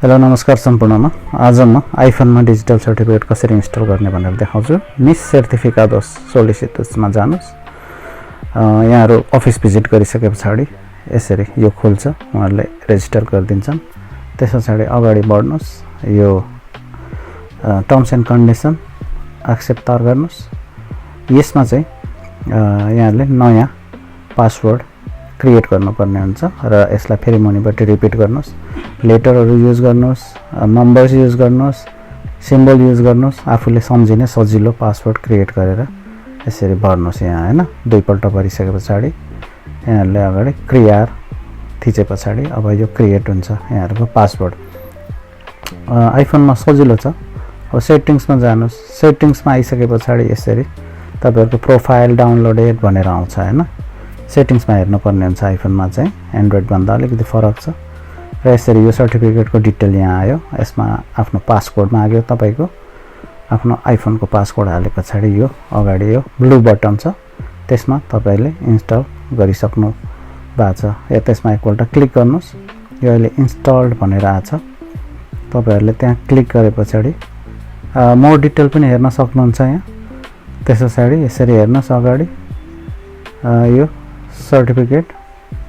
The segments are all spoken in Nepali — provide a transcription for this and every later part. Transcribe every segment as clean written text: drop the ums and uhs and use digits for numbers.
हेलो नमस्कार सम्पूर्णमा आज म आइफोनमा डिजिटल सर्टिफिकेट कसरी इन्स्टल गर्ने भनेर देखाउँछु। मिस सर्टिफिकादोस सोलिसिटसमा जानुस्। यहाँहरु अफिस भिजिट गरिसके पछाडी यसरी यो खुल्छ, उहाँहरुले रेजिस्टर गरिदिन्छन्। त्यसपछि अगाडि बढ्नुस्, यो टर्म्स एन्ड कन्डिसन एक्सेप्ट गर्नुस्। यसमा चाहिँ यहाँहरुले नयाँ पासवर्ड क्रिएट गर्नुपर्ने हुन्छ र यसलाई फेरि मुनिबाट रिपिट गर्नुस्। लेटरहरु युज गर्नुस्, नम्बर्स युज गर्नुस्, सिम्बल युज गर्नुस्। आफूले सम्झिने सजिलो पासवर्ड क्रिएट गरेर यसरी भर्नुस् यहाँ हैन। दुई पल्ट भरिसके पछाडी यहाँहरुले अगाडि क्रियार थिचे पछाडी अब यो क्रिएट हुन्छ यहाँहरुको पासवर्ड। आइफोनमा सजिलो छ। अब सेटिंग्समा जानुस्। सेटिंग्समा आइसके पछाडी यसरी तपाईहरुको प्रोफाइल डाउनलोडेड भनेर आउँछ हैन। सेटिंग्समा हेर्नुपर्ने हुन्छ आइफोनमा चाहिँ, एन्ड्रोइड भन्दा अलिकति फरक छ। र यसरी यो सर्टिफिकेटको डिटेल यहाँ आयो। यसमा आफ्नो पासकोड माग्यो, तपाईको आफ्नो आइफोनको पासकोड हाले पछाडी यो अगाडि यो ब्लू बटन छ, त्यसमा तपाईले इन्स्टल गरिसक्नु भएको छ। या त्यसमा एकपल्ट क्लिक गर्नुस्। यो अहिले इन्स्टल्ड भनेर आछ। तपाईहरुले त्यहाँ क्लिक गरे पछाडी मोर डिटेल पनि हेर्न सक्नुहुन्छ यहाँ। त्यसपछि यसरी हेर्नुस् अगाडि यो सर्टिफिकेट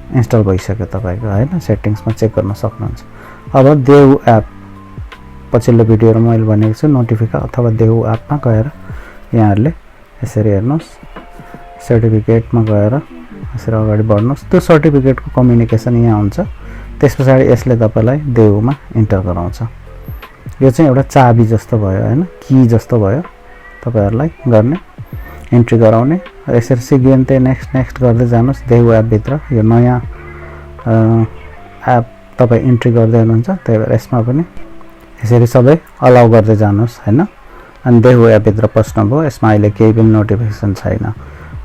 इन्स्टल भइसक्यो तपाईको हैन। सेटिंग्समा चेक गर्न सक्नुहुन्छ। अब देउ एप पछिल्लो भिडियोमा मैले भनेको छु, नोटिफिका अथवा देउ एपमा गएर यहाँहरुले यसरी हेर्नुस्। सर्टिफिकेटमा गएर यसरी अगाडि बढ्नुस्। त्यो सर्टिफिकेटको कम्युनिकेसन यहाँ हुन्छ। त्यसपछि यसले तपाईलाई देउमा इन्टर गराउँछ। यो चाहिँ एउटा चाबी जस्तो भयो हैन, की जस्तो भयो तपाईहरुलाई गर्ने एन्ट्री गराउने। यसरी सिक्वेन्सले नेक्स्ट गर्दै जानुस्। देउ एप भित्र यो नयाँ एप तपाई एन्ट्री गर्दै हुनुहुन्छ, त्यही भएर यसमा पनि यसरी सबै अलाउ गर्दै जानुस् हैन। अनि देउ एप भित्र पस्नुभयो। यसमा अहिले केही पनि नोटिफिकेसन छैन।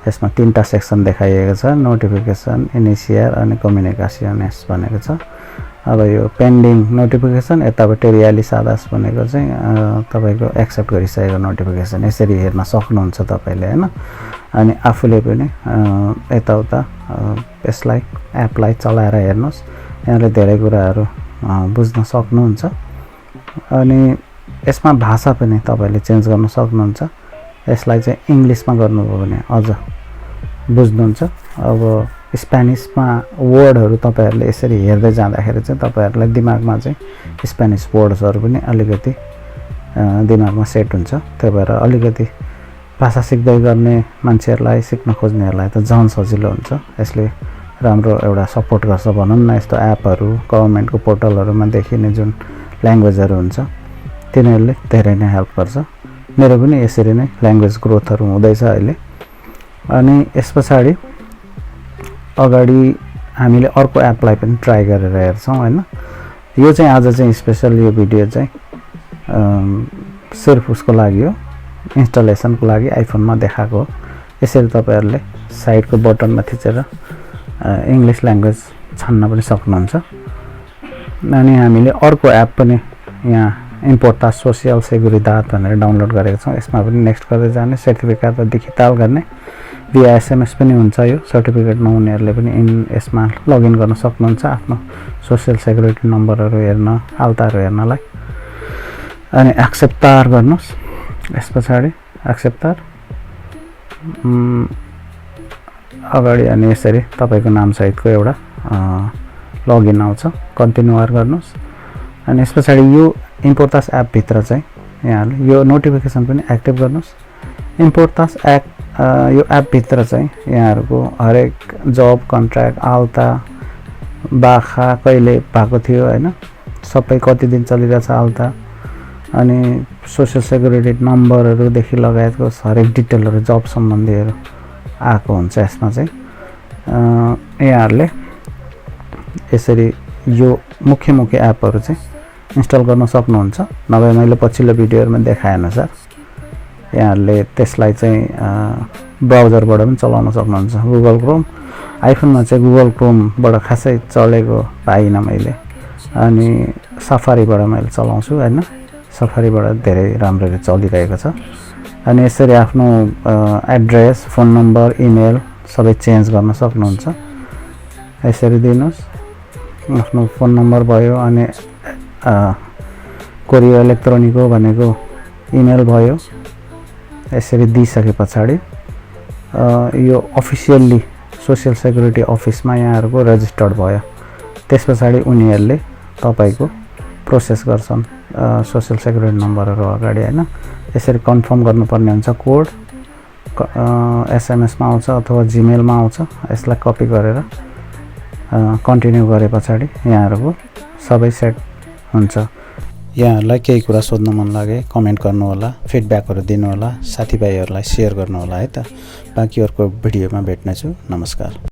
यसमा तीनटा सेक्सन देखाइएको छ, नोटिफिकेसन, इनिसियर अनि कम्युनिकेसन्स भनेको छ। अब यो पेन्डिङ नोटिफिकेसन, यताबाट रियाली सादास भनेको चाहिँ तपाईको एक्सेप्ट गरिसकेको नोटिफिकेसन यसरी हेर्न सक्नुहुन्छ तपाईले हैन। अनि आफूले पनि यताउता यसलाई एपलाई चलाएर हेर्नुस्। यहाँले धेरै कुराहरु बुझ्न सक्नुहुन्छ। अनि यसमा भाषा पनि तपाईले चेन्ज गर्न सक्नुहुन्छ। यसलाई चाहिँ इंग्लिशमा गर्नुभयो भने अझ बुझ्नुहुन्छ। अब स्पेनिशमा वर्डहरु तपाईहरुले यसरी हेर्दै जाँदाखेरि चाहिँ तपाईहरुलाई दिमागमा चाहिँ स्पेनिश वर्ड्सहरु पनि अलिकति दिमागमा सेट हुन्छ। त्यही भएर अलिकति भाषा सिक्दै गर्ने मान्छेहरुलाई, सिक्न खोज्नेहरुलाई त झन् सजिलो हुन्छ। यसले राम्रो एउटा सपोर्ट गर्छ भनौं न। यस्तो एपहरु गभर्नमेन्टको पोर्टलहरुमा देखिने जुन ल्याङ्ग्वेजहरु हुन्छ तिनीहरुले धेरै नै हेल्प गर्छ। मेरो पनि यसरी नै ल्याङ्ग्वेज ग्रोथहरु हुँदैछ अहिले। अनि यसपछि अगाडि हामीले अर्को एपलाई पनि ट्राई गरेर हेर्छौं हैन। यो चाहिँ आज चाहिँ स्पेशल यो भिडियो चाहिँ सिर्फ उसको लागि हो, इन्स्टलेसनको लागि आइफोनमा देखाएको हो। यसरी तपाईहरुले साइडको बटनमा थिचेर इंग्लिश ल्याङ्ग्वेज छान्न पनि सक्नुहुन्छ। अनि हामीले अर्को एप पनि यहाँ इम्पोर्टा सोशल सेगुरिदाद भनेर डाउनलोड गरेको छौं। यसमा पनि नेक्स्ट गर्दै जाने, सर्टिफिकेट डिजिटल गर्ने via SMS पनि हुन्छ। यो सर्टिफिकेट नहुनेहरुले पनि यसमा लगइन गर्न सक्नुहुन्छ आफ्नो सोशल सेक्युरिटी नम्बरहरु हेर्न, आल्ताहरु हेर्नलाई। अनि एक्सेप्ट गर्नुस्। यसपछि एक्सेप्ट अगाडि अनि यसरी तपाईको नाम सहितको एउटा लगइन आउँछ। कन्टिन्यू गर्नुस्। अनि यसपछि यो इम्पोर्टास एप भित्र चाहिँ यहाँले यो नोटिफिकेसन पनि एक्टिभ गर्नुस्। इम्पोर्टास एप यो एप भित्र चाहिँ यहाँहरुको हरेक जब, कन्ट्र्याक्ट, आल्ता, बाखा कहिले भएको थियो हैन, सबै कति दिन चलिरहेछ आल्ता, अनि सोशल सेक्युरिटी नम्बरहरु देखि लगायतको हरेक डिटेलहरु जब सम्बन्धीहरु आएको हुन्छ। यसमा चाहिँ यहाँहरुले यसरी यो मुख्य एपहरु चाहिँ इन्स्टल गर्न सक्नुहुन्छ। नभए मैले पछिल्लो भिडियोहरुमा देखाए अनुसार यहाँहरुले त्यसलाई चाहिँ ब्राउजरबाट पनि चलाउन सक्नुहुन्छ। गुगल क्रोम, आइफोनमा चाहिँ गुगल क्रोमबाट खासै चलेको पाइन मैले। अनि सफारीबाट मैले चलाउँछु हैन। सफारीबाट धेरै राम्ररी चलिरहेको छ। अनि यसरी आफ्नो एड्रेस, फोन नम्बर, इमेल सबै चेन्ज गर्न सक्नुहुन्छ। यसरी दिनुस्। आफ्नो फोन नम्बर भयो अनि कोरियर इलेक्ट्रोनिक हो भनेको इमेल भयो। यसरी दिइसके पछाडि यो अफिसियल्ली सोशल सेक्युरिटी अफिसमा यहाँहरूको रजिस्टर्ड भयो। त्यस पछाडि उनीहरूले तपाईको प्रोसेस गर्छन् सोशल सेक्युरिटी नम्बरहरू अगाडि हैन। यसरी कन्फर्म गर्नुपर्ने हुन्छ। कोड एसएमएसमा आउँछ अथवा जीमेलमा आउँछ। यसलाई कपी गरेर कन्टिन्यू गरे पछाडि यहाँहरूको सबै सेट हुन्छ। यहाँहरूलाई केही कुरा सोध्न मन लागे कमेन्ट गर्नु होला, फिडब्याकहरू दिनु होला, साथीभाइहरूलाई शेयर गर्नु होला है त। बाँकी अर्को भिडियोमा भेट्नेछु। नमस्कार।